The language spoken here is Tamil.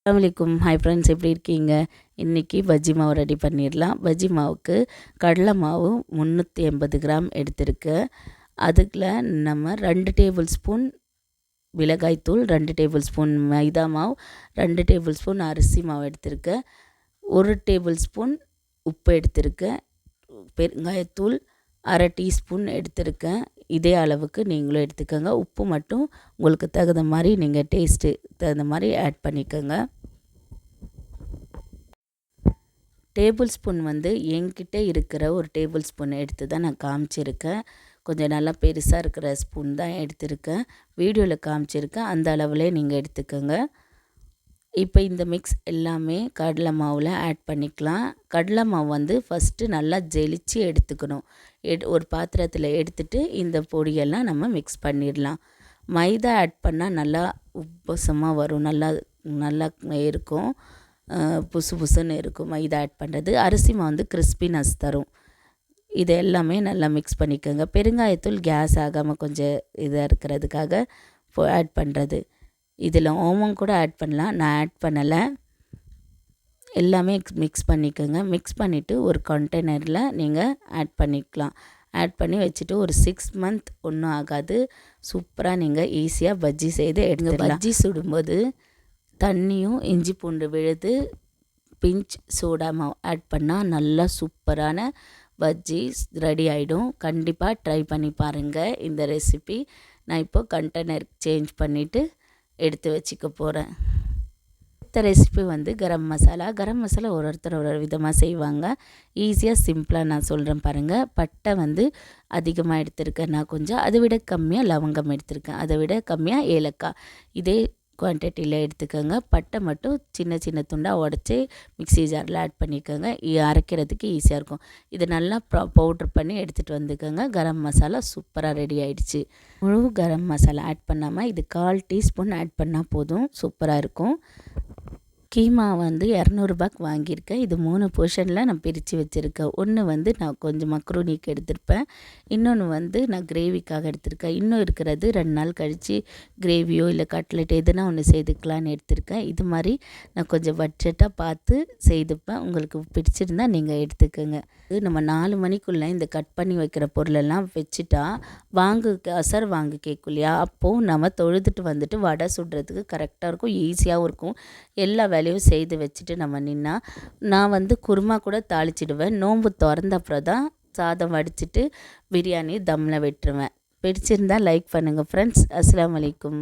அஸ்ஸலாமு ஹாய் ஃப்ரெண்ட்ஸ், எப்படி இருக்கீங்க? இன்றைக்கி பஜ்ஜி மாவு ரெடி பண்ணிடலாம். பஜ்ஜி மாவுக்கு கடலை மாவு 380 கிராம் எடுத்திருக்கேன். அதுக்குள்ள நம்ம 2 டேபிள் ஸ்பூன் மிளகாய்த்தூள், 2 டேபிள் ஸ்பூன் மைதா மாவு, 2 டேபிள் ஸ்பூன் அரிசி மாவு எடுத்திருக்கேன். 1 டேபிள் ஸ்பூன் உப்பு எடுத்திருக்கேன். பெருங்காயத்தூள் அரை டீஸ்பூன் எடுத்திருக்கேன். இதே அளவுக்கு நீங்களும் எடுத்துக்கோங்க. உப்பு மட்டும் உங்களுக்கு தகுந்த மாதிரி நீங்கள் டேஸ்ட்டு தகுந்த மாதிரி ஆட் பண்ணிக்கோங்க. டேபிள் ஸ்பூன் என்கிட்ட இருக்கிற ஒரு டேபிள் ஸ்பூன் எடுத்து தான் நான் காமிச்சிருக்கேன். கொஞ்சம் நல்லா பெருசாக இருக்கிற ஸ்பூன் தான் எடுத்திருக்கேன். வீடியோவில் காமிச்சிருக்கேன். அந்த அளவுலே நீங்கள் எடுத்துக்கோங்க. இப்போ இந்த மிக்ஸ் எல்லாமே கடலை மாவில் ஆட் பண்ணிக்கலாம். கடலை மாவு ஃபஸ்ட்டு நல்லா ஜெலிச்சு எடுத்துக்கணும். ஒரு பாத்திரத்தில் எடுத்துகிட்டு இந்த பொடியெல்லாம் நம்ம மிக்ஸ் பண்ணிடலாம். மைதா ஆட் பண்ணால் நல்லா உப்பசமாக வரும், நல்லா நல்லா இருக்கும், புசு புசுன்னு இருக்கும் மைதா ஆட் பண்ணுறது. அரிசி மாவு கிறிஸ்பினஸ் தரும். இது எல்லாமே நல்லா மிக்ஸ் பண்ணிக்கோங்க. பெருங்காயத்தூள் கேஸ் ஆகாமல் கொஞ்சம் இதாக இருக்கிறதுக்காக ஆட் பண்ணுறது. இதில் ஓமம் கூட ஆட் பண்ணலாம், நான் ஆட் பண்ணலை. எல்லாமே மிக்ஸ் பண்ணிக்கோங்க. மிக்ஸ் பண்ணிவிட்டு ஒரு கண்டெய்னரில் நீங்கள் ஆட் பண்ணிக்கலாம். ஆட் பண்ணி வச்சுட்டு ஒரு 6 மந்த் ஒன்றும் ஆகாது. சூப்பராக நீங்கள் ஈஸியாக பஜ்ஜி செய்து எடுத்துக்கலாம். பஜ்ஜி சுடும்போது தண்ணியும் இஞ்சி பூண்டு விழுது பிஞ்ச் சோடா மாவு ஆட் பண்ணால் நல்லா சூப்பரான பஜ்ஜி ரெடி ஆகிடும். கண்டிப்பாக ட்ரை பண்ணி பாருங்கள் இந்த ரெசிபி. நான் இப்போது கண்டெய்னர் சேஞ்ச் பண்ணிவிட்டு எடுத்து வச்சுக்க போகிறேன். இந்த ரெசிபி கரம் மசாலா ஒருத்தர் ஒரு விதமாக செய்வாங்க. ஈஸியாக சிம்பிளாக நான் சொல்கிறேன் பாருங்கள். பட்டை அதிகமாக எடுத்திருக்கேன் நான், கொஞ்சம் அதை விட கம்மியாக லவங்கம் எடுத்திருக்கேன், அதை விட கம்மியாக ஏலக்காய். இதே குவான்டிட்டியில் எடுத்துக்கோங்க. பட்டை மட்டும் சின்ன சின்ன துண்டாக உடச்சி மிக்ஸி ஜாரில் ஆட் பண்ணிக்கோங்க. அரைக்கிறதுக்கு ஈஸியாக இருக்கும். இதை நல்லா பவுட்ரு பண்ணி எடுத்துகிட்டு வந்துக்கோங்க. கரம் மசாலா சூப்பராக ரெடி ஆகிடுச்சு. முழு கரம் மசாலா ஆட் பண்ணாமல் இது 1/4 டீஸ்பூன் ஆட் பண்ணால் போதும், சூப்பராக இருக்கும். கீமா 200 ரூபாய்க்கு வாங்கியிருக்கேன். இது 3 போர்ஷனில் நான் பிரித்து வச்சுருக்கேன். ஒன்று நான் கொஞ்சம் மக்ரூனிக்கு எடுத்திருப்பேன், இன்னொன்று நான் கிரேவிக்காக எடுத்திருக்கேன். இன்னும் இருக்கிறது 2 நாள் கழித்து கிரேவியோ இல்லை கட்லெட் எதுனா ஒன்று செய்துக்கலான்னு எடுத்திருக்கேன். இது மாதிரி நான் கொஞ்சம் பட்ஜெட்டாக பார்த்து செய்துப்பேன். உங்களுக்கு பிடிச்சிருந்தால் நீங்கள் எடுத்துக்கோங்க. நம்ம 4 மணிக்குள்ளே இந்த கட் பண்ணி வைக்கிற பொருளெல்லாம் வச்சுட்டா அசர் வாங்கு கேட்கும் இல்லையா, அப்போது நம்ம தொழுதுட்டு வந்துட்டு வடை சுடுறதுக்கு கரெக்டாக இருக்கும், ஈஸியாகவும் இருக்கும். எல்லா வேலையும் செய்து வச்சுட்டு நம்ம நின்னா நான் குருமா கூட தாளிச்சிடுவேன். நோன்பு திறந்த அப்புறம் தான் சாதம் வடிச்சிட்டு பிரியாணி தம்மில் விட்டுருவேன். பிடிச்சிருந்தால் லைக் பண்ணுங்கள் ஃப்ரெண்ட்ஸ். அஸ்ஸலாமு அலைக்கும்.